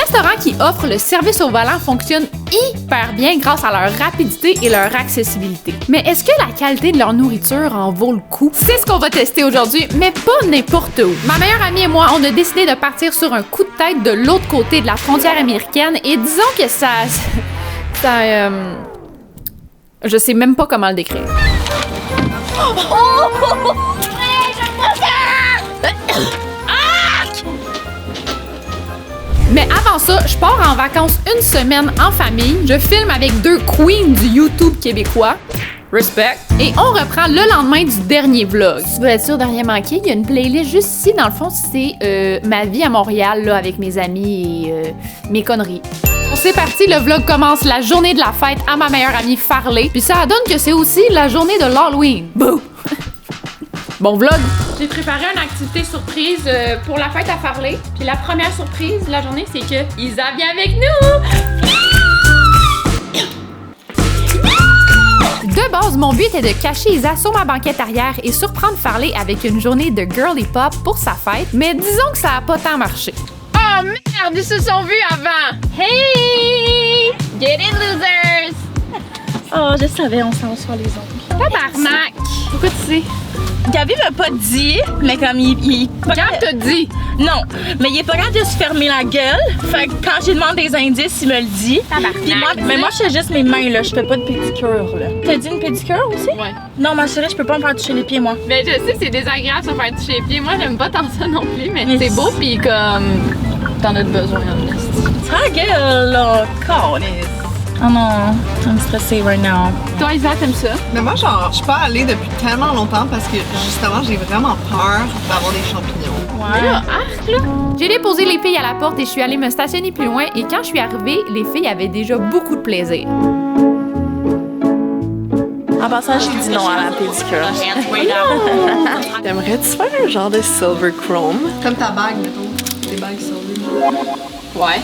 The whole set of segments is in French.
restaurant qui offre le service au volant fonctionne hyper bien grâce à leur rapidité et leur accessibilité. Mais est-ce que la qualité de leur nourriture en vaut le coup? C'est ce qu'on va tester aujourd'hui, mais pas n'importe où. Ma meilleure amie et moi, on a décidé de partir sur un coup de tête de l'autre côté de la frontière américaine et disons que je sais même pas comment le décrire. Mais avant ça, je pars en vacances une semaine en famille. Je filme avec 2 queens du YouTube québécois. Respect. Et on reprend le lendemain du dernier vlog. Tu veux être sûr de rien manquer, il y a une playlist juste ici. Dans le fond, c'est ma vie à Montréal là, avec mes amis et mes conneries. C'est parti, le vlog commence la journée de la fête à ma meilleure amie Farley. Puis ça donne que c'est aussi la journée de l'Halloween. Bouh! Bon vlog! J'ai préparé une activité surprise pour la fête à Farley. Puis la première surprise de la journée, c'est que Isa vient avec nous! De base, mon but était de cacher Isa sur ma banquette arrière et surprendre Farley avec une journée de girly pop pour sa fête. Mais disons que ça a pas tant marché. Oh merde, ils se sont vus avant! Hey! Get it, losers! Oh, je savais, on s'en sur les ongles. Tabarnak! Pourquoi tu sais? Gabi m'a pas dit, mais comme il Gab t'a dit! Non, mais il est pas capable de se fermer la gueule. Fait que quand j'ai demandé des indices, il me le dit. Puis moi, mais moi, je fais juste mes mains, là. Je fais pas de pédicure, là. T'as dit une pédicure aussi? Ouais. Non, ma chérie, je peux pas me faire toucher les pieds, moi. Mais je sais, c'est désagréable de se faire toucher les pieds. Moi, j'aime pas tant ça non plus, mais c'est beau, pis comme. T'en as besoin, en fait. Ta gueule, là. Calisse. Oh non, je me stressée right now. Toi, Isa, t'aimes ça? Mais moi, genre, je suis pas allée depuis tellement longtemps parce que, justement, j'ai vraiment peur d'avoir des champignons. Ouais. Là, arc, là. J'ai déposé les filles à la porte et je suis allée me stationner plus loin. Et quand je suis arrivée, les filles avaient déjà beaucoup de plaisir. En passant, j'ai dit non à la pédicure. T'aimerais-tu faire un genre de silver chrome? Comme ta bague, mettons. Des bagues silver. Ouais.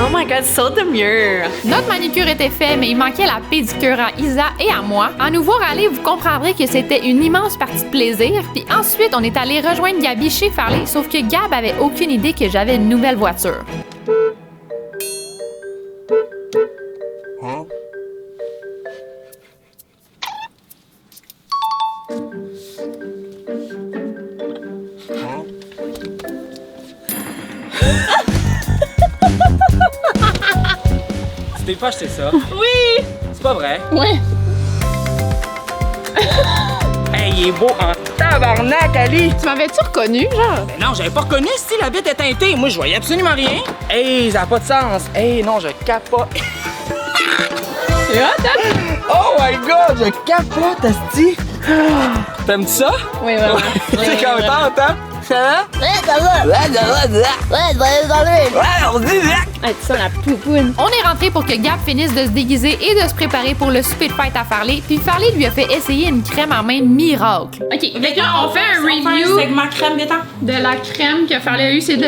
Oh my god, so demure! Notre manicure était faite, mais il manquait la pédicure à Isa et à moi. En nous voir aller, vous comprendrez que c'était une immense partie de plaisir. Puis ensuite, on est allé rejoindre Gabi chez Farley, sauf que Gab avait aucune idée que j'avais une nouvelle voiture. Tu t'es pas acheté ça? Oui! C'est pas vrai? Oui. Hey, il est beau en tabarnak, Ali! Tu m'avais-tu reconnu, genre? Ben non, j'avais pas reconnu si la vitre est teintée. Moi, je voyais absolument rien. Hey, ça a pas de sens. Hey, non, je capote. C'est hot, hein? Oh my god, je capote, asti! T'aimes ça? Oui, vraiment. C'est content, hein? Ça va? Ouais, ça va! Ouais, ça va, ça va. Ouais, je vais aller dans le Ouais, on se dit, Hey, tu sens la poupoune. On est rentré pour que Gab finisse de se déguiser et de se préparer pour le souper de fête à Farley. Puis Farley lui a fait essayer une crème à main miracle. OK, fait que là, on fait un review segment crème détente. de la crème que Farley a eue. C'est de...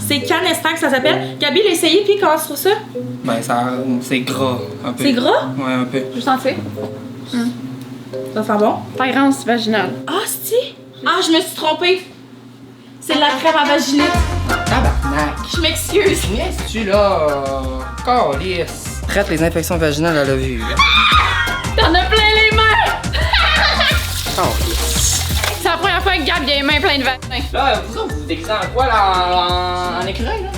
C'est Canestan que ça s'appelle. Gabi l'a essayé, puis comment tu trouves ça? Ben, ça, c'est gras, un peu. C'est gras? Ouais, un peu. Je sentais. Ça sent bon? Tyrance vaginale. Ah, c'est? Ah, je me suis trompée. C'est de la crème à vaginite. Tabarnak! Je m'excuse. Niaises-tu, là? Calice! Traite les infections vaginales à la vue. T'en as plein les mains! Calice! C'est la première fois que Gab a les mains pleines de vaccins. Là, vous vous déguisez en quoi, là? En écureuil, là?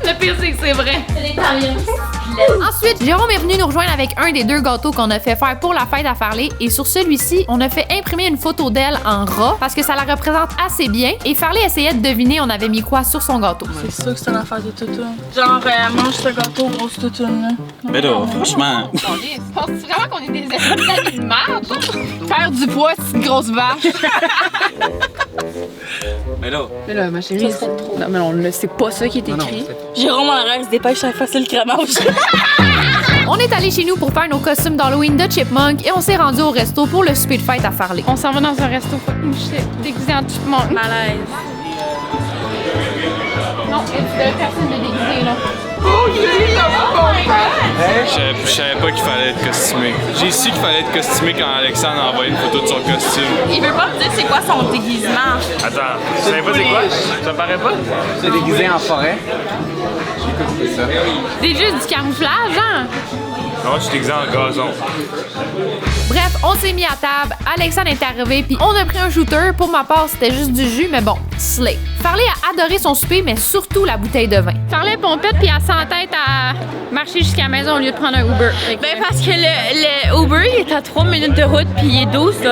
Le pire, c'est que c'est vrai. C'est des Italiens. Ensuite, Jérôme est venu nous rejoindre avec un des 2 gâteaux qu'on a fait faire pour la fête à Farley. Et sur celui-ci, on a fait imprimer une photo d'elle en ras parce que ça la représente assez bien. Et Farley essayait de deviner on avait mis quoi sur son gâteau. C'est sûr que c'est une affaire de toutoune. Genre, mange ce gâteau, grosse toutoune, là. Mais là, franchement. Penses-tu vraiment qu'on est des amis de merde? Faire du poids, c'est une grosse vache. Mais là. Mais là, ma chérie, non, mais on c'est pas ça qui est écrit. Jérôme en arrière se dépêche à effacer le crémage. On est allé chez nous pour faire nos costumes d'Halloween de Chipmunk et on s'est rendu au resto pour le souper de fête à Farley. On s'en va dans un resto fucking shit, déguisé en Chipmunk. Malaise. Non, il y a personne de déguisé, là. Je savais pas qu'il fallait être costumé. J'ai su qu'il fallait être costumé quand Alexandre a envoyé une photo de son costume. Il veut pas quoi son déguisement. Attends, tu savais pas c'est quoi? Ça me paraît pas? C'est déguisé en forêt. J'ai écouté ça. C'est juste du camouflage, hein? Non, tu t'exais en gazon. Bref, on s'est mis à table, Alexandre est arrivé, puis on a pris un shooter. Pour ma part, c'était juste du jus, mais bon, slay. Farley a adoré son souper, mais surtout la bouteille de vin. Farley pompette, puis elle s'entête à marcher jusqu'à la maison au lieu de prendre un Uber. Ben parce que le Uber, il est à 3 minutes de route, puis il est 12 $.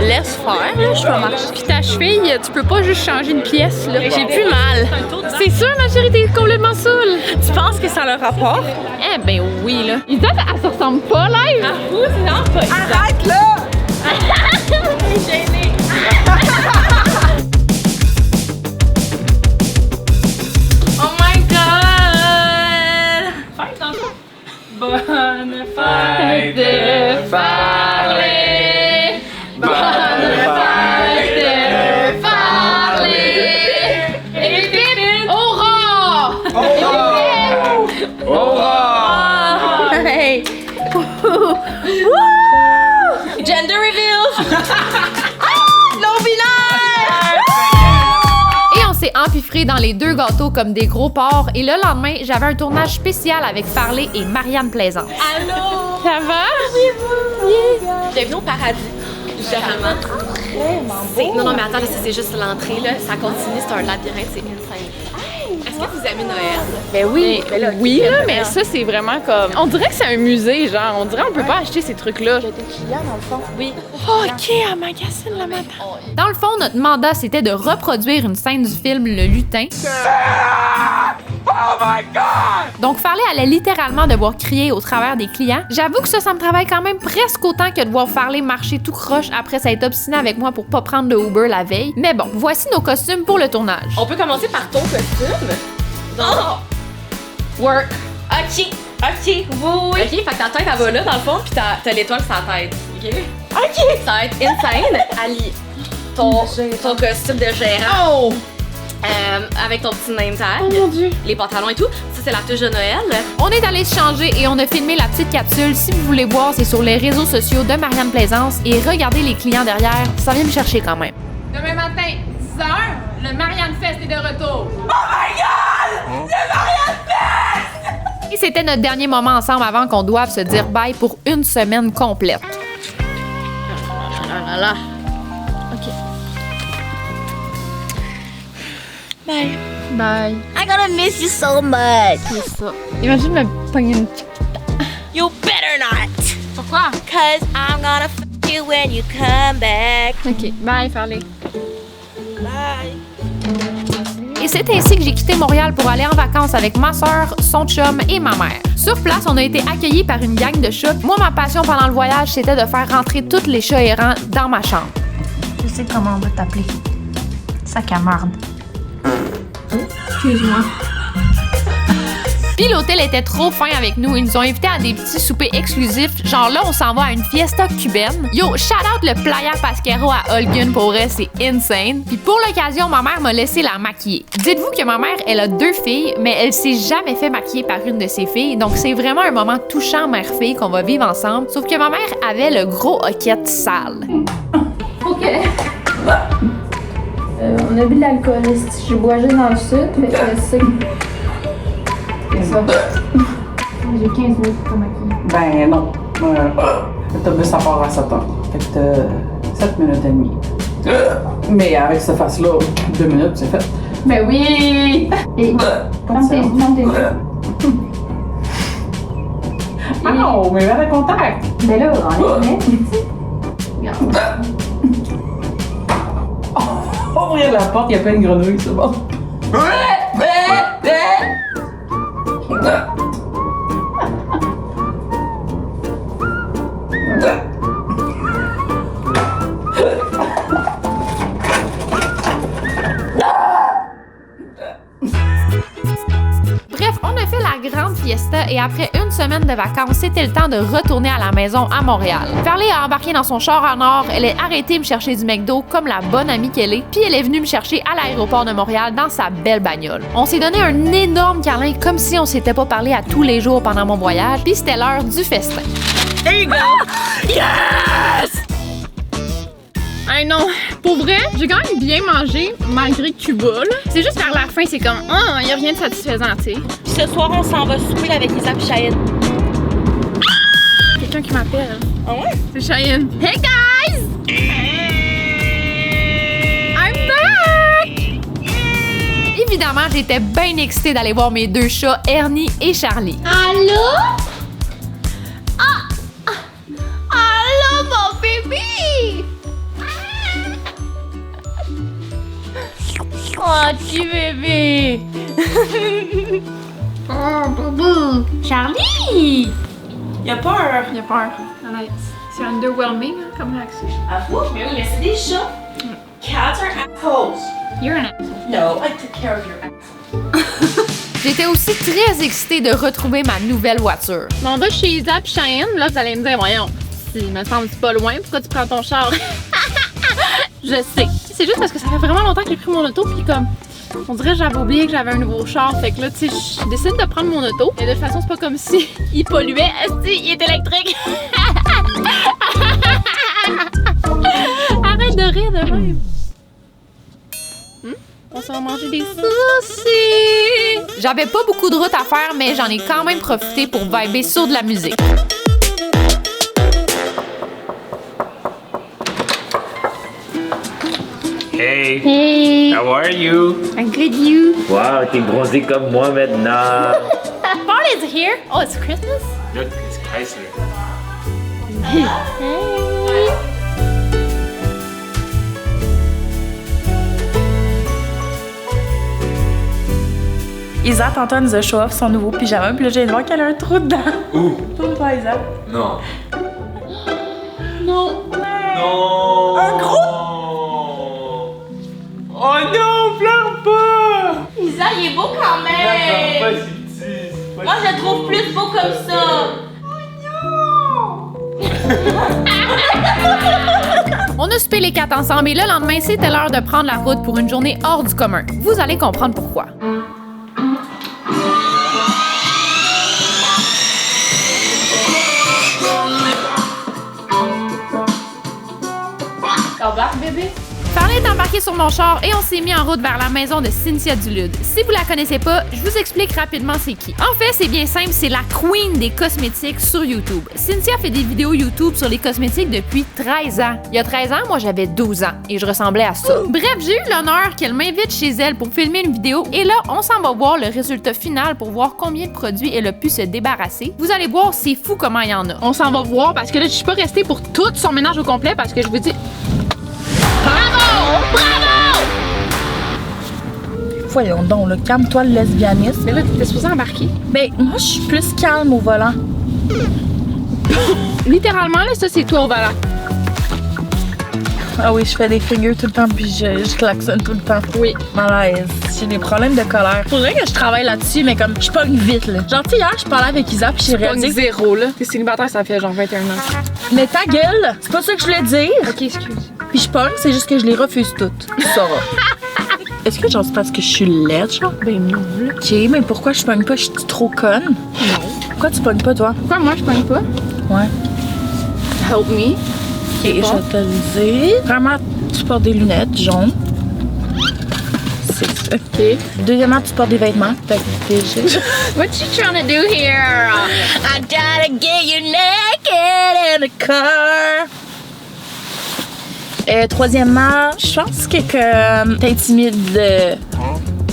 Laisse faire, là, je peux marcher. Puis ta cheville, tu peux pas juste changer une pièce, là. J'ai plus mal. C'est sûr, ma chérie, t'es complètement saoule. Tu penses que ça a le rapport? Eh ben oui, là. Ils disent elle se ressemble pas, live. Ah, vous, c'est vraiment pas évident. Arrête là! Je suis gênée. Oh my god! Fête, dans le fond. Bonne fête de Farley. Bonne fête de Farley. Et Aura! Aura! Hey! Gender reveal! Non-binaire! Et on s'est empiffré dans les 2 gâteaux comme des gros porcs. Et le lendemain, j'avais un tournage spécial avec Farley et Marianne Plaisance. Allô? Ça va? Bienvenue au paradis, littéralement. Non, mais attends, là, c'est juste l'entrée, là. Ça continue, c'est un labyrinthe, c'est insane. Est-ce que vous aimez Noël? Ben oui, oui là, mais ça c'est vraiment comme. On dirait que c'est un musée, genre. On dirait qu'on peut pas acheter ces trucs-là. Il y a des clients, dans le fond. Oui. Oh, ok, à magazine le matin. Dans le fond, notre mandat c'était de reproduire une scène du film Le Lutin. Oh my God! Donc Farley allait littéralement devoir crier au travers des clients. J'avoue que ça me travaille quand même presque autant que de voir Farley marcher tout croche après s'être obstiné avec moi pour pas prendre de Uber la veille. Mais bon, voici nos costumes pour le tournage. On peut commencer par ton costume. Oh! Work. OK. OK. Oui. OK, fait que ta tête, elle va là, dans le fond, pis t'as l'étoile sur la tête. OK? OK. Ça va être insane. Ali, ton costume de gérant. Oh! Avec ton petit name tag. Oh mon Dieu. Les pantalons et tout. Ça, c'est la touche de Noël. On est allé se changer et on a filmé la petite capsule. Si vous voulez voir, c'est sur les réseaux sociaux de Marianne Plaisance. Et regardez les clients derrière, ça vient me chercher quand même. Demain matin, 10h, le Marianne Fest est de retour. Oh my God! Le Marianne Fest! Et c'était notre dernier moment ensemble avant qu'on doive se dire bye pour une semaine complète. Ah là là. OK. Bye. Bye. I'm gonna miss you so much. C'est ça. Imagine me pogner une... You better not. Pourquoi? Cause I'm gonna f you when you come back. OK. Bye, Farley. Bye. Et c'est ainsi que j'ai quitté Montréal pour aller en vacances avec ma soeur, son chum et ma mère. Sur place, on a été accueillis par une gang de chats. Moi, ma passion pendant le voyage, c'était de faire rentrer tous les chats errants dans ma chambre. Je sais comment on va t'appeler. Sac à marde. Excuse-moi. Puis l'hôtel était trop fin avec nous. Ils nous ont invités à des petits soupers exclusifs. Genre là, on s'en va à une fiesta cubaine. Yo, shout out le Playa Pasquero à Holgun, pour vrai, c'est insane. Puis pour l'occasion, ma mère m'a laissé la maquiller. Dites-vous que ma mère, elle a 2 filles, mais elle s'est jamais fait maquiller par une de ses filles. Donc c'est vraiment un moment touchant mère-fille qu'on va vivre ensemble. Sauf que ma mère avait le gros hoquette sale. OK. On a bu de l'alcool. Je bois juste dans le sud, mais c'est ça. J'ai 15 minutes pour maquiller. Ben non. L'autobus ça part à 7 heures. Fait que t'as 7 minutes et demie. Mais avec cette face-là, 2 minutes, c'est fait. Ben oui! Et ferme tes yeux. Ah non, mais verre de contact! Ben là, enlève-les. Regarde. Ouvrir la porte, il y a plein de grenouilles, c'est bon. Bref, on a fait la grande fiesta et après une semaine de vacances, c'était le temps de retourner à la maison à Montréal. Farley a embarqué dans son char en or, elle est arrêtée me chercher du McDo comme la bonne amie qu'elle est, puis elle est venue me chercher à l'aéroport de Montréal dans sa belle bagnole. On s'est donné un énorme câlin comme si on s'était pas parlé à tous les jours pendant mon voyage, puis c'était l'heure du festin. There you go! Yes! Hey non, pour vrai, j'ai quand même bien mangé malgré Cuba, là. C'est juste vers la fin, c'est comme, ah, y a rien de satisfaisant, tu sais. Puis ce soir, on s'en va souper avec Isa et Cheyenne. Quelqu'un qui m'appelle. Ah ouais? C'est Cheyenne. Hey guys! I'm back! Évidemment, j'étais bien excitée d'aller voir mes deux chats, Ernie et Charlie. Allô? Allô, mon bébé! Oh, petit bébé! Oh, boubou! Charlie! Il a peur. Il a peur. C'est underwhelming comme réaction. Avoue, mais oui, mais c'est des chats. Cats are assholes. You're an asshole. No, I took care of your asshole. J'étais aussi très excitée de retrouver ma nouvelle voiture. On va chez Isa et Cheyenne, là vous allez me dire, voyons, il me semble pas loin, pourquoi tu prends ton char? Je sais. C'est juste parce que ça fait vraiment longtemps que j'ai pris mon auto, puis comme, on dirait que j'avais oublié que j'avais un nouveau char, fait que là, tu sais, je décide de prendre mon auto. Et de toute façon, c'est pas comme si il polluait, il est électrique. Arrête de rire de même. On s'en va manger des sushis! J'avais pas beaucoup de route à faire, mais j'en ai quand même profité pour vibrer sur de la musique. Hey. Hey! How are you? I'm good, you? Wow, t'es bronzé comme moi maintenant. Fall is here? Oh, it's Christmas? Look, it's Chrysler. Hey! Isa, tantôt, nous a show off son nouveau pyjama, puis là, j'ai voir qu'elle a un trou dedans. Où? Tourne-toi, Isa. Non. Non. Non. Un gros. Oh non, pleure pas. Isa, il est beau quand même. Pas si petit. Moi, je le trouve plus beau comme ça. On a soupé les quatre ensemble et le lendemain, c'était l'heure de prendre la route pour une journée hors du commun. Vous allez comprendre pourquoi. Embarque, bébé. Charlie est embarqué sur mon char et on s'est mis en route vers la maison de Cynthia Dulude. Si vous la connaissez pas, je vous explique rapidement c'est qui. En fait, c'est bien simple, c'est la queen des cosmétiques sur YouTube. Cynthia fait des vidéos YouTube sur les cosmétiques depuis 13 ans. Il y a 13 ans, moi j'avais 12 ans et je ressemblais à ça. Bref, j'ai eu l'honneur qu'elle m'invite chez elle pour filmer une vidéo et là, on s'en va voir le résultat final pour voir combien de produits elle a pu se débarrasser. Vous allez voir, c'est fou comment il y en a. On s'en va voir parce que là, je suis pas restée pour tout son ménage au complet parce que je vous dis... Bravo! Bravo! Voyons donc, là, calme-toi le lesbianisme. Mais là, t'es supposée embarquer. Ben, moi, je suis plus calme au volant. Littéralement, là, ça, c'est toi au volant. Ah oui, je fais des figures tout le temps, puis je klaxonne tout le temps. Oui. Malaise. J'ai des problèmes de colère. Faudrait que je travaille là-dessus, mais comme, je pogne vite, là. Genre, tu sais, hier, je parlais avec Isa, puis j'ai réalisé... zéro, là. T'es célibataire, ça fait genre 21 ans. Mais ta gueule! C'est pas ça que je voulais dire! OK, excuse. Puis je pogne, c'est juste que je les refuse toutes. Tu sauras. Est-ce que genre c'est parce que je suis laide, genre? Ben non, là. Ok, mais pourquoi je pogne pas? Je suis trop conne? Non. Pourquoi tu pognes pas, toi? Pourquoi moi, je pogne pas? Ouais. Help me. Ok, je vais te le dire. Vraiment, tu portes des lunettes jaunes. C'est ça. OK. Deuxièmement, tu portes des vêtements. Fait que déjà... What you trying to do here? I gotta get you naked in a car. Troisièmement, je pense que t'intimides.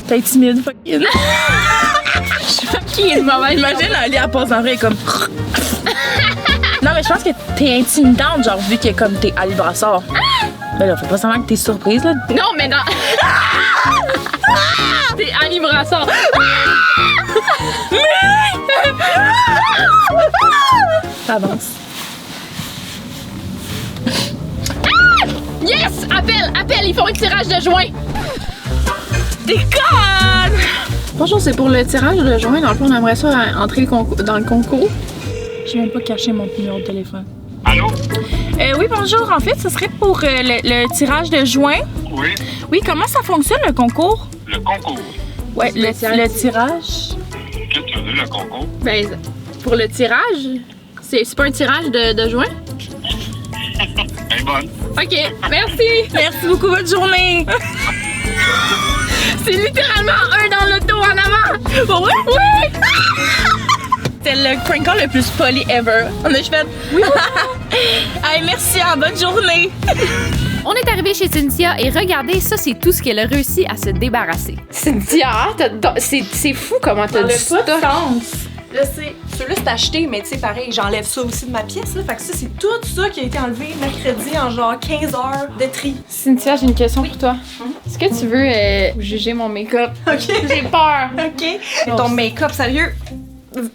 T'intimides fucking. Je suis fucking mauvaise. Imagine, elle elle passe en vrai comme. Non, mais je pense que t'es intimidante, genre, vu que comme t'es Ali Brassard. Mais là, fais pas semblant que t'es surprise, là. Non, mais non. T'es Annie Brassard. Ça avance. Yes! Appelle! Ils font un tirage de joint! T'es conne! Bonjour, c'est pour le tirage de joint. Dans le fond, on aimerait ça entrer dans le concours. J'ai même pas caché mon numéro de téléphone. Allô? Oui, bonjour. En fait, ce serait pour le tirage de joint. Oui. Oui, comment ça fonctionne, le concours? Le concours. Ouais, le tirage. Qu'est-ce que tu veux, le concours? Ben, pour le tirage, c'est pas un tirage de joint? Ben bonne. OK, merci. Merci beaucoup, bonne journée. C'est littéralement un dans l'auto en avant. Pour vrai? Oui! C'était le prank call le plus poli ever. On a juste fait. Oui! Hey, merci, bonne journée! On est arrivé chez Cynthia et regardez, ça, c'est tout ce qu'elle a réussi à se débarrasser. Cynthia, c'est fou comment t'as du stock. Je sais. Celui-là, c'est acheté, mais tu sais, pareil, j'enlève ça aussi de ma pièce. Là. Fait que ça, c'est tout ça qui a été enlevé mercredi en genre 15 heures de tri. Cynthia, j'ai une question pour toi. Est-ce que tu veux juger mon make-up? OK. J'ai peur. OK. Mais ton make-up, sérieux,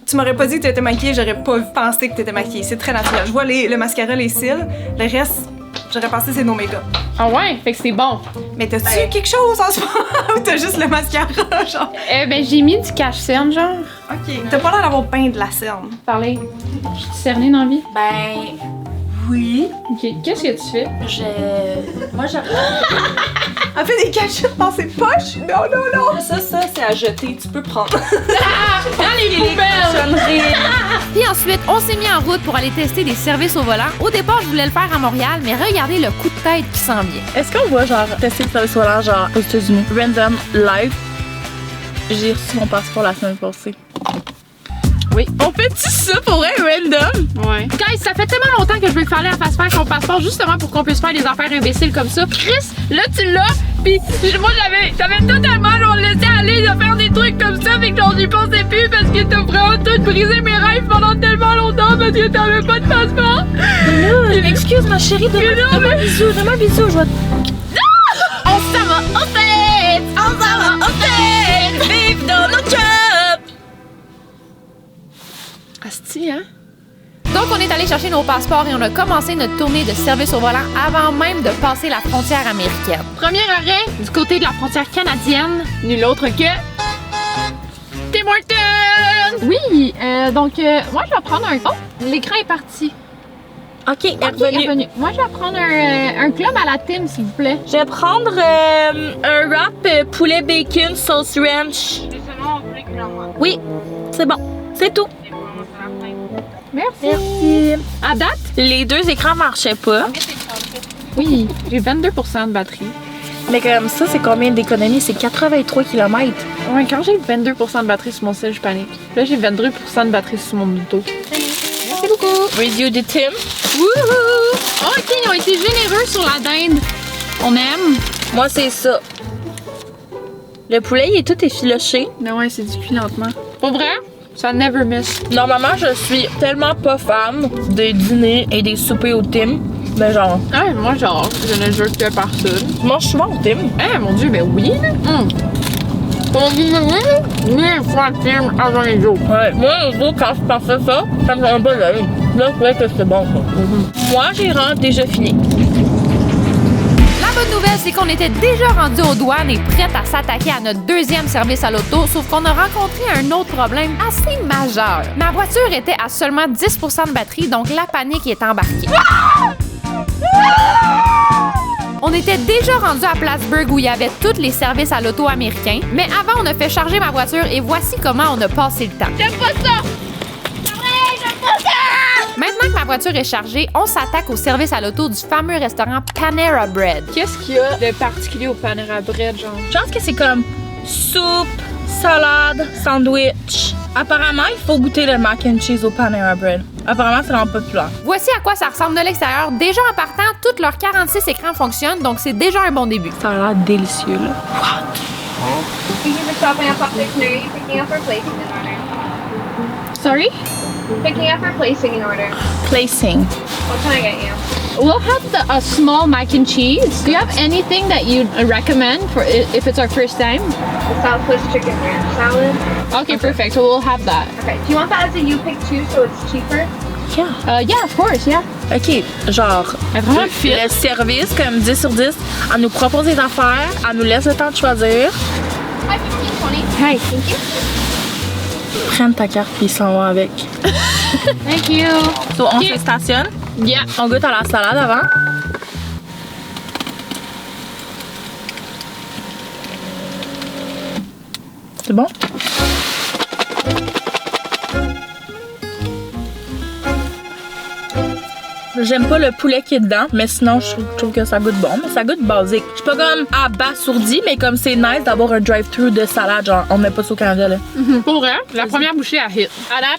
tu m'aurais pas dit que t'étais maquillée, j'aurais pas pensé que t'étais maquillée. C'est très naturel. Je vois le mascara, les cils. Le reste, j'aurais pensé que c'est nos make-up. Ah ouais? Fait que c'est bon. Mais t'as-tu quelque chose en ce moment ou t'as juste le mascara, genre? Ben, j'ai mis du cache-cerne, genre. OK. T'as pas l'air d'avoir peint de la cerne. Parler. Je suis cernée dans la vie? Ben... Oui. OK. Qu'est-ce que tu fais? Moi, j'ai... Elle fait des cachettes dans ses poches? Non, non, non! Ça, c'est à jeter. Tu peux prendre. Dans les poubelles! Puis ensuite, on s'est mis en route pour aller tester des services au volant. Au départ, je voulais le faire à Montréal, mais regardez le coup de tête qui s'en vient. Est-ce qu'on voit, genre, tester le service volant, genre, aux États-Unis? Random, live. J'ai reçu mon passeport la semaine passée. Oui. On fait-tu ça pour vrai, random? Ouais. Guys, ça fait tellement longtemps que je veux que Farley fasse faire son passeport justement pour qu'on puisse faire des affaires imbéciles comme ça. Chris, là, tu l'as, pis moi, j'avais totalement, genre, laissé aller de faire des trucs comme ça, fait que j'en y pensais plus parce que t'as vraiment tout brisé mes rêves pendant tellement longtemps parce que t'avais pas de passeport. Mais là, excuse ma chérie, donne-moi un bisou, je vois. On s'en va au fait! On s'en va au fait! Vive dans notre job! Asti, hein? Donc, on est allé chercher nos passeports et on a commencé notre tournée de service au volant avant même de passer la frontière américaine. Premier arrêt, du côté de la frontière canadienne, nul autre que... Tim Hortons! Oui, donc, moi, je vais prendre un... Oh, l'écran est parti. OK, revenu. Moi, je vais prendre un club à la Tim, s'il vous plaît. Je vais prendre un wrap poulet bacon sauce ranch. Oui, c'est bon. C'est tout. Merci. À date? Les deux écrans marchaient pas. Oui, j'ai 22% de batterie. Mais comme ça, c'est combien d'économie? C'est 83 km. Ouais, quand j'ai 22% de batterie sur mon cell, je panique. Là, j'ai 22% de batterie sur mon auto. Merci beaucoup. Review de Tim. Wouhou! OK, ils ont été généreux sur la dinde. On aime. Moi, c'est ça. Le poulet, il est tout effiloché. Non, ouais, c'est du cuit lentement. Pour vrai? Ça never miss. Normalement, je suis tellement pas fan des dîners et des soupers au Tim. Mais genre... Ah, moi, genre, je ne jure que personne. Je mange souvent au Tim. Eh, mon Dieu, ben oui, là. On dit oui, 1000 fois Tim avant les jours. Ouais, moi, les autres, quand je pensais ça, ça me rend pas l'œil. Là, je trouvais que c'est bon, ça. Moi, j'ai déjà fini. La bonne nouvelle, c'est qu'on était déjà rendu aux douanes et prêtes à s'attaquer à notre deuxième service à l'auto, sauf qu'on a rencontré un autre problème assez majeur. Ma voiture était à seulement 10% de batterie, donc la panique est embarquée. On était déjà rendu à Plattsburgh où il y avait tous les services à l'auto américains, mais avant, on a fait charger ma voiture et voici comment on a passé le temps. J'aime pas ça! Maintenant que ma voiture est chargée, on s'attaque au service à l'auto du fameux restaurant Panera Bread. Qu'est-ce qu'il y a de particulier au Panera Bread, genre? Je pense que c'est comme soupe, salade, sandwich. Apparemment, il faut goûter le mac and cheese au Panera Bread. Apparemment, c'est vraiment populaire. Voici à quoi ça ressemble de l'extérieur. Déjà en partant, tous leurs 46 écrans fonctionnent, donc c'est déjà un bon début. Ça a l'air délicieux, là. Sorry? Picking up or placing an order? Placing. What can I get you? We'll have a small mac and cheese. Do you have anything that you'd recommend for if it's our first time? The Southwest chicken ranch salad. Okay, perfect. So we'll have that. Okay. Do you want that as a you pick too, so it's cheaper? Yeah. Yeah, of course, yeah. OK, genre, vraiment fit. Le service, comme 10 sur 10, elle nous propose des affaires, elle nous laisse le temps de choisir. Hi, 15, 20. Hey. Thank you. Prenne ta carte puis ils s'en vont avec. Thank you. So, on se stationne. Yeah. On goûte à la salade avant. C'est bon? J'aime pas le poulet qui est dedans, mais sinon, je trouve que ça goûte bon, mais ça goûte basique. Je suis pas comme abasourdi, mais comme c'est nice d'avoir un drive-thru de salade, genre, on met pas ça au Canada, là. Pour vrai, la première bouchée à hit.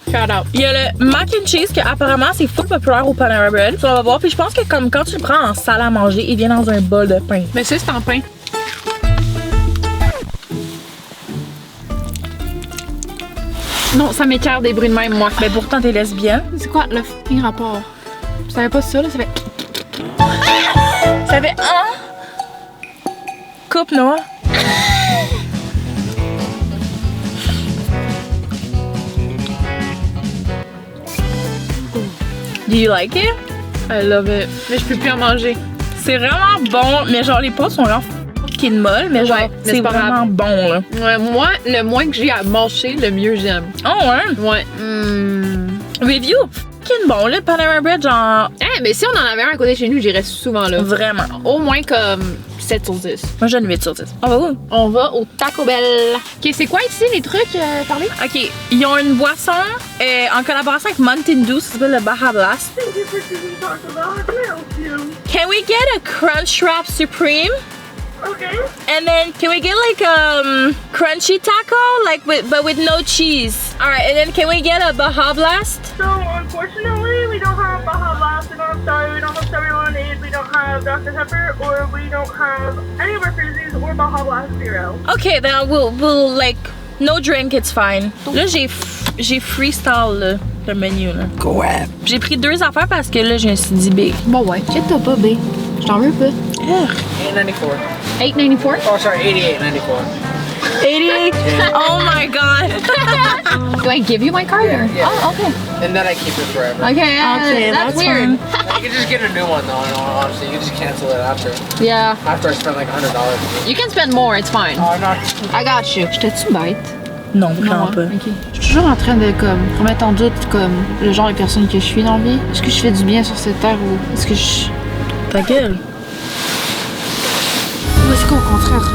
Shout out. Il y a le mac and cheese, que apparemment c'est full populaire au Panera Bread. On va voir, puis je pense que comme quand tu le prends en salle à manger, il vient dans un bol de pain. Mais ça, c'est en pain. Non, ça m'écarte des bruits de même, moi. Mais pourtant, t'es lesbienne. C'est quoi le fucking rapport? Je savais pas ça, là, ça fait... Ça fait Coupe, Noah. Do you like it? I love it. Mais je peux plus en manger. C'est vraiment bon, mais genre les pâtes sont vraiment fucking molles, mais genre mais c'est pas vraiment grave. bon là. Ouais, moi, le moins que j'ai à mâcher, le mieux j'aime. Oh ouais? Ouais. Review? Fucking bon là, Panera Bread, genre Mais si on en avait un à côté de chez nous, j'irais souvent là. vraiment. Au moins comme 7 sur 10. Moi je donne 8 sur 10. On va où? On va au Taco Bell. Ok, c'est quoi ici les trucs parlez? Ok, ils ont une boisson en collaboration avec Mountain Dew, ça s'appelle le Baja Blast. Can we get a Crunchwrap Supreme? Okay. And then can we get like crunchy taco, like but with no cheese? All right, and then can we get a Baja Blast? So unfortunately, we don't have Baja Blast, and I'm sorry, we don't have Strawberry Lemonade, we don't have Dr. Pepper, or we don't have any of our freezies or Baja Blast Zero. Okay, then we'll like no drink, it's fine. Là j'ai freestyle le menu là. Go ahead. J'ai pris 2 affaires parce que là j'ai un CD big. Bon ouais, t'as pas B. Je t'en veux pas. $8.94. $8.94? Oh, sorry, $88.94. 88. Oh my god. Do I give you my card? Yeah, yeah. Oh, okay. And then I keep it forever. Okay, that's weird. You can just get a new one though, honestly. You can just cancel it after. Yeah. After I spend like $100. You can spend more, it's fine. Oh, not. I got you. J'étais-tu bête? Non, vraiment pas. Ok. Je suis toujours en train de comme remettre en doute comme le genre de personne que je suis dans la vie. Est-ce que je fais du bien sur cette terre ou est-ce que je... Ta gueule. Ou est-ce qu'au contraire,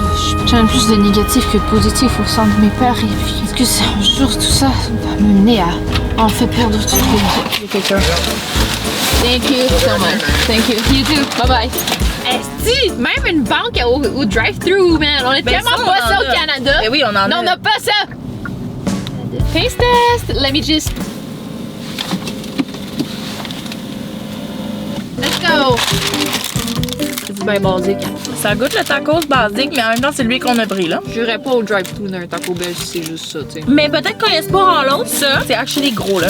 j'aime plus de négatif que de positif au sein de mes pères et puis est-ce que un jour tout ça va me mener à en fait perdre tout le Il y a quelqu'un. Thank you so much. Thank you. You too. Bye bye. Esti, même une banque au drive-thru, man. On est tellement ça, pas on ça en au a. Canada. Eh oui, on en a. Non, on n'a pas ça. Taste test. Let me just. Let's go. C'est bien basique. Ça goûte le tacos basique, mais en même temps, c'est lui qu'on a pris, là. J'irais pas au drive-thru d'un Taco Bell si c'est juste ça, tu sais. Mais peut-être qu'on laisse pas en l'autre, ça. C'est actually gros, là.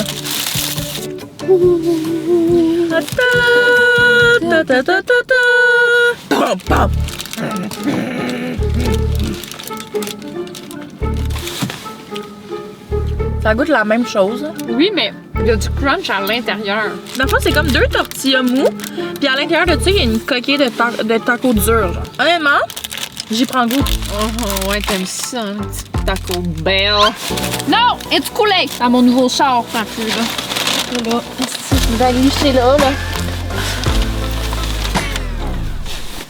Pam, pam. Ça goûte la même chose. Oui, mais il y a du crunch à l'intérieur. Dans le fond, c'est comme 2 tortillas mous, puis à l'intérieur de ça, il y a une coquille de taco dur, genre. Honnêtement, j'y prends goût. Oh, ouais, t'aimes ça, un petit Taco Bell. Non! It's coulé! À mon nouveau char, un peu, là. Là, je vais aller jeter là.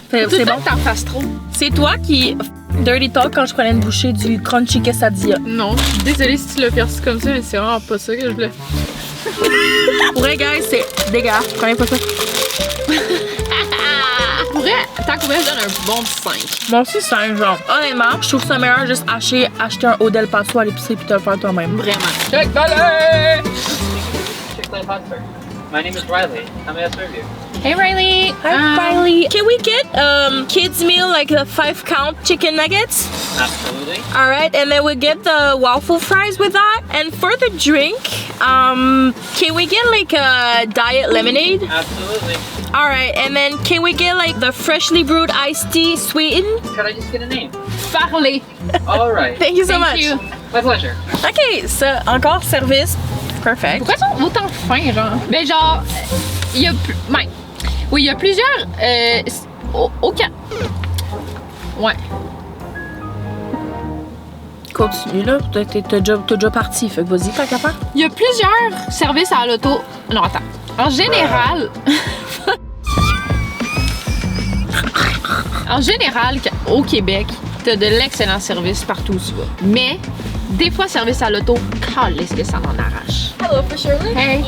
C'est bon. Que t'en fasses trop. C'est toi qui dirty talk quand je prenais une bouchée du crunchy quesadilla. Non, je suis désolée si tu l'as perçu comme ça, mais c'est vraiment pas ça que je voulais. Pour vrai, guys, c'est dégueulasse. Prenez pas ça. Pour vrai, Taco Bell donne un bon 5. Moi aussi, c'est un genre. Honnêtement, je trouve ça meilleur juste acheter un Eau del Paso à l'épicerie puis te le faire toi-même. Vraiment. Chick-fil-A! My name is Riley. How may I serve you? Hey Riley! Hi, Riley. Can we get kids meal like the 5-count chicken nuggets? Absolutely. All right, and then we get the waffle fries with that. And for the drink, can we get like a diet lemonade? Absolutely. All right, and then can we get like the freshly brewed iced tea sweetened? Could I just get a name? Farley! All right. Thank you so much. You. My pleasure. OK, ça, encore service. Perfect. Pourquoi ils sont autant fins, genre? Mais genre, il y a oui, il y a plusieurs au cas. Ouais. Continue là, t'es déjà parti, fait que vas-y, t'as qu'à faire. Il y a plusieurs services à l'auto. Non, attends. En général. En général, au Québec, t'as de l'excellent service partout où tu vas. Mais, des fois, service à l'auto, calisse que ça m'en arrache. Hello, for Shirley. Hey.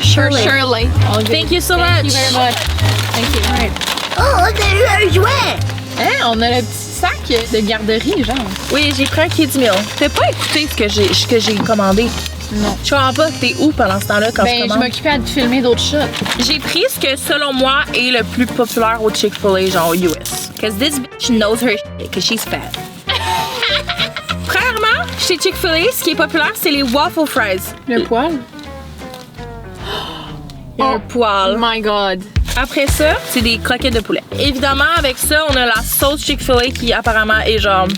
Shirley. Shirley. Thank you so much. Thank you very much. Thank you. Right. Oh, t'as eu un jouet! Hein, on a le petit sac de garderie, genre. Oui, j'ai pris un Kids Meal. T'as pas écouté ce que j'ai commandé? Non. Je comprends pas, t'es où pendant ce temps-là quand je Ben, je commande? m'occupais à te filmer d'autres shots. J'ai pris ce que, selon moi, est le plus populaire au Chick-fil-A, genre au US. Cause this bitch knows her shit, cause she's fat. Premièrement, chez Chick-fil-A, ce qui est populaire, c'est les waffle fries. Le poil? Il y a un poil. Oh my god. Après ça, c'est des croquettes de poulet. Évidemment, avec ça, on a la sauce Chick-fil-A qui apparemment est genre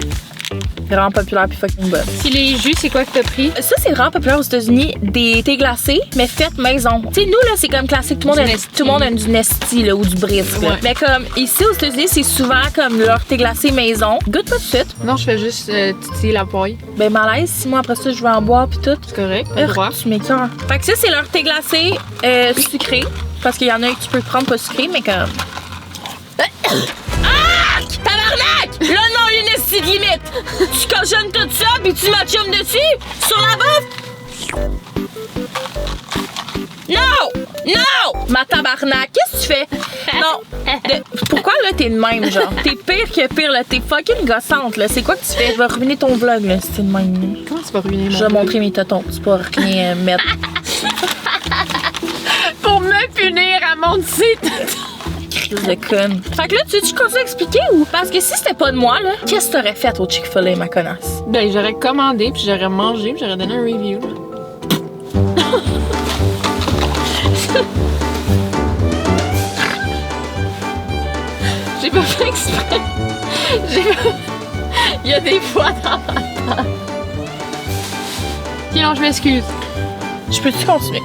vraiment populaire puis fucking bonne. Si les jus, c'est quoi que t'as pris? Ça, c'est vraiment populaire aux États-Unis, des thés glacés, mais faites maison. Tu sais, nous, là, c'est comme classique. Tout le monde a du Nestea là, ou du Brizz. Ouais. Mais comme ici, aux États-Unis, c'est souvent comme leur thé glacé maison. Goûte pas tout de suite. Non, je fais juste titiller la paille. Ben, malaise, si moi, après ça, je vais en boire puis tout. C'est correct, pas le droit. Tu m'écoeures. Fait que ça, c'est leur thé glacé sucré. Parce qu'il y en a que tu peux prendre pas sucré, mais comme. Ah! Tabarnak! Là, non, il y a une esti de limite! Tu cochonnes tout ça, puis tu m'achoumes dessus? Sur la bouffe? Non! Non! Ma tabarnak, qu'est-ce que tu fais? Non! Pourquoi là, t'es de même, genre? T'es pire que pire, là. T'es fucking gossante, là. C'est quoi que tu fais? Je vais ruiner ton vlog, là, si t'es de même. Là. Comment tu vas ruiner mon Je vais montrer mes tétons. C'est pas rien mettre. Pour me punir à mon site! Crise de conne. Fait que là, tu continues à expliquer ou? Parce que si c'était pas de moi, là, qu'est-ce que t'aurais fait au Chick-fil-A, ma connasse? Ben, j'aurais commandé, puis j'aurais mangé, puis j'aurais donné un review. J'ai pas fait exprès. Il y a des fois dans ma tête. Ok, non, je m'excuse. Je peux-tu continuer?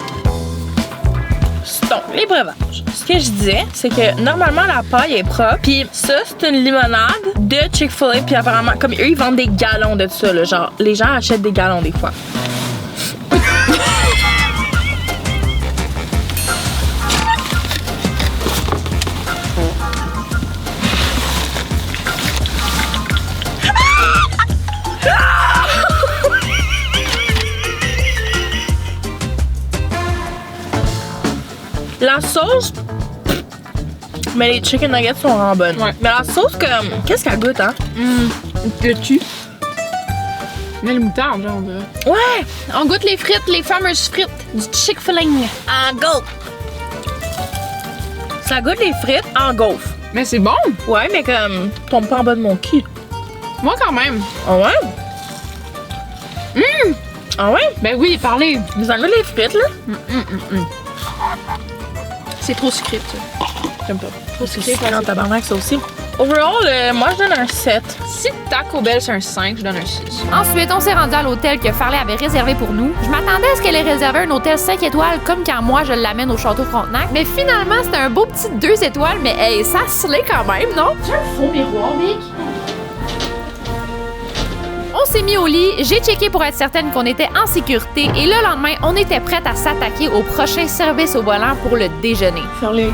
Donc, les breuvages. Ce que je disais, c'est que normalement, la paille est propre. Puis ça, c'est une limonade de Chick-fil-A. Puis apparemment, comme eux, ils vendent des gallons de ça. Là, genre, les gens achètent des gallons des fois. La sauce, mais les chicken nuggets sont vraiment bonnes. Ouais. Mais la sauce, comme, qu'est-ce qu'elle goûte, hein? Le tue. Mais le moutarde, genre, on dirait. Ouais! On goûte les frites, les fameuses frites du Chick-fil-A. En gaufre. Ça goûte les frites en gaufre. Mais c'est bon. Ouais, mais comme, tombe pas en bas de mon cul. Moi, quand même. Ah ouais? Ah ouais? Ben oui, parlez. Vous en goûtez les frites, là? C'est trop sucré, ça. J'aime pas. Trop sucré. C'est en tabarnak, ça aussi. Overall, moi, je donne un 7. Si Taco Bell, c'est un 5, je donne un 6. Ensuite, on s'est rendu à l'hôtel que Farley avait réservé pour nous. Je m'attendais à ce qu'elle ait réservé un hôtel 5 étoiles, comme quand moi, je l'amène au Château Frontenac. Mais finalement, c'était un beau petit 2 étoiles, mais hey, ça se l'est quand même, non? C'est un faux miroir, Vic. On s'est mis au lit, j'ai checké pour être certaine qu'on était en sécurité et le lendemain, on était prête à s'attaquer au prochain service au volant pour le déjeuner. Farley,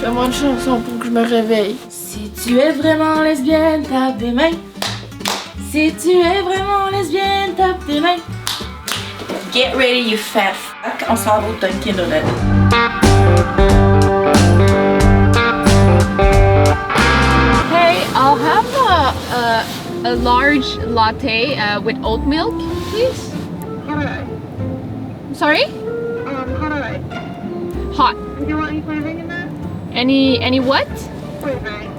fais-moi une chanson pour que je me réveille. Si tu es vraiment lesbienne, tape des mains. Si tu es vraiment lesbienne, tape des mains. Get ready, you fat fuck. On s'en va au Dunkin' Donuts. Hey, I'll have a large latte with oat milk, please. Sorry? Hot. Do you want any flavoring in that? Any what? Flavoring.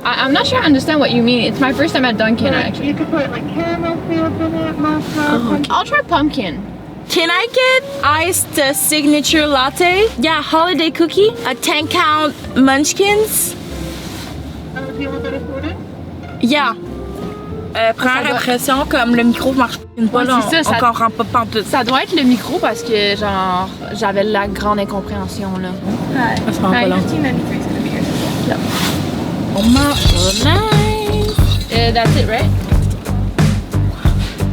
I'm not sure I understand what you mean. It's my first time at Dunkin', actually. You could put like caramel syrup in it, mocha. I'll try pumpkin. Can I get iced signature latte? Yeah, holiday cookie. A 10-count munchkins. Do you want that included? Yeah. Première impression, comme le micro marche pas, Ouais, là, c'est ça, on ça- comprend pas pantoute. Ça doit être le micro parce que, genre, j'avais la grande incompréhension, là. Ça se rend pas long. On mange. Nice. That's it, right?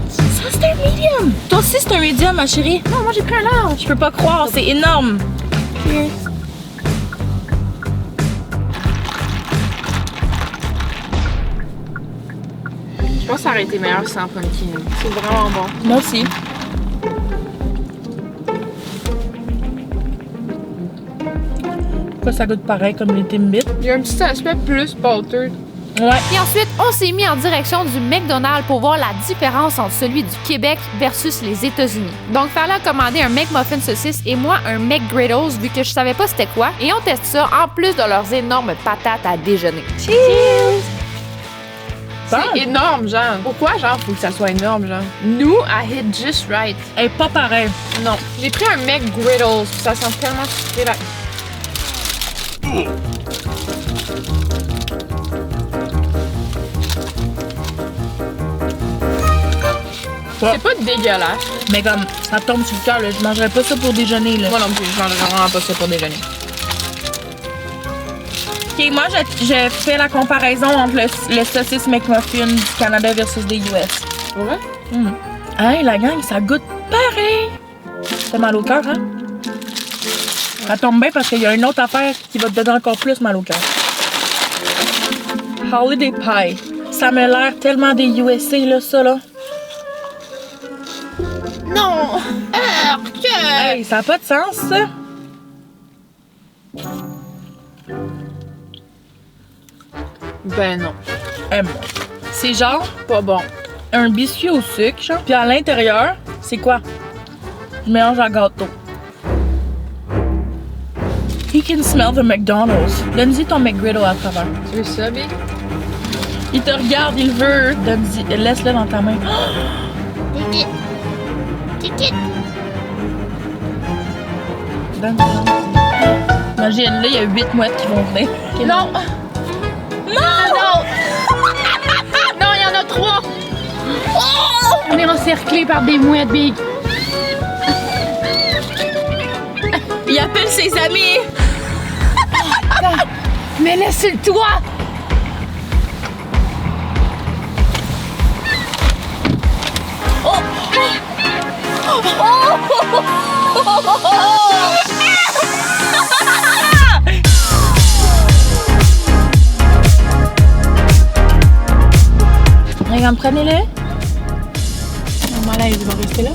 Ça, c'est un medium. Toi aussi, c'est un medium, ma chérie. Non, moi, j'ai pris un large. Je peux pas croire, c'est énorme. Cheers. Je pense que ça aurait été meilleur sans pumpkin. C'est vraiment bon. Moi aussi. Pourquoi ça goûte pareil comme les Timbits? Il y a un petit aspect plus pâteux. Ouais. Et ensuite, on s'est mis en direction du McDonald's pour voir la différence entre celui du Québec versus les États-Unis. Donc, Farla a commandé un McMuffin saucisse et moi un McGriddles vu que je savais pas c'était quoi. Et on teste ça en plus de leurs énormes patates à déjeuner. Cheers! C'est énorme, genre. Pourquoi, genre, faut que ça soit énorme, genre? Nous, I hit just right. Elle est pas pareil. Non. J'ai pris un McGriddles, ça sent tellement sucré là. C'est pas dégueulasse. Mais comme, ça tombe sur le cœur, là. Je mangerais pas ça pour déjeuner, là. Moi non plus, je mangerais vraiment pas ça pour déjeuner. Ok, moi, j'ai fait la comparaison entre le saucisse McMuffin du Canada versus des US. Ouais? Hey, la gang, ça goûte pareil! T'as mal au cœur, hein? Ça tombe bien parce qu'il y a une autre affaire qui va te donner encore plus mal au cœur. Holiday Pie. Ça m'a l'air tellement des USA, là, ça, là. Non! Hey, ça n'a pas de sens, ça. Ben non. C'est genre Pas bon. un biscuit au sucre, genre. Puis à l'intérieur, c'est quoi? Je mélange un gâteau. He can smell the McDonald's. Donne-y ton McGriddle à travers. Tu veux ça, Big? Il te regarde, il veut. Donne-y, laisse-le dans ta main. Imagine, là, il y a 8 mouettes qui vont venir. Non! Non! Non, il y en a 3! On est encerclés par des mouettes, Big. Il appelle ses amis! Mais laisse sur le toit! Regarde, prenez-le. Mon malaise, il va rester là.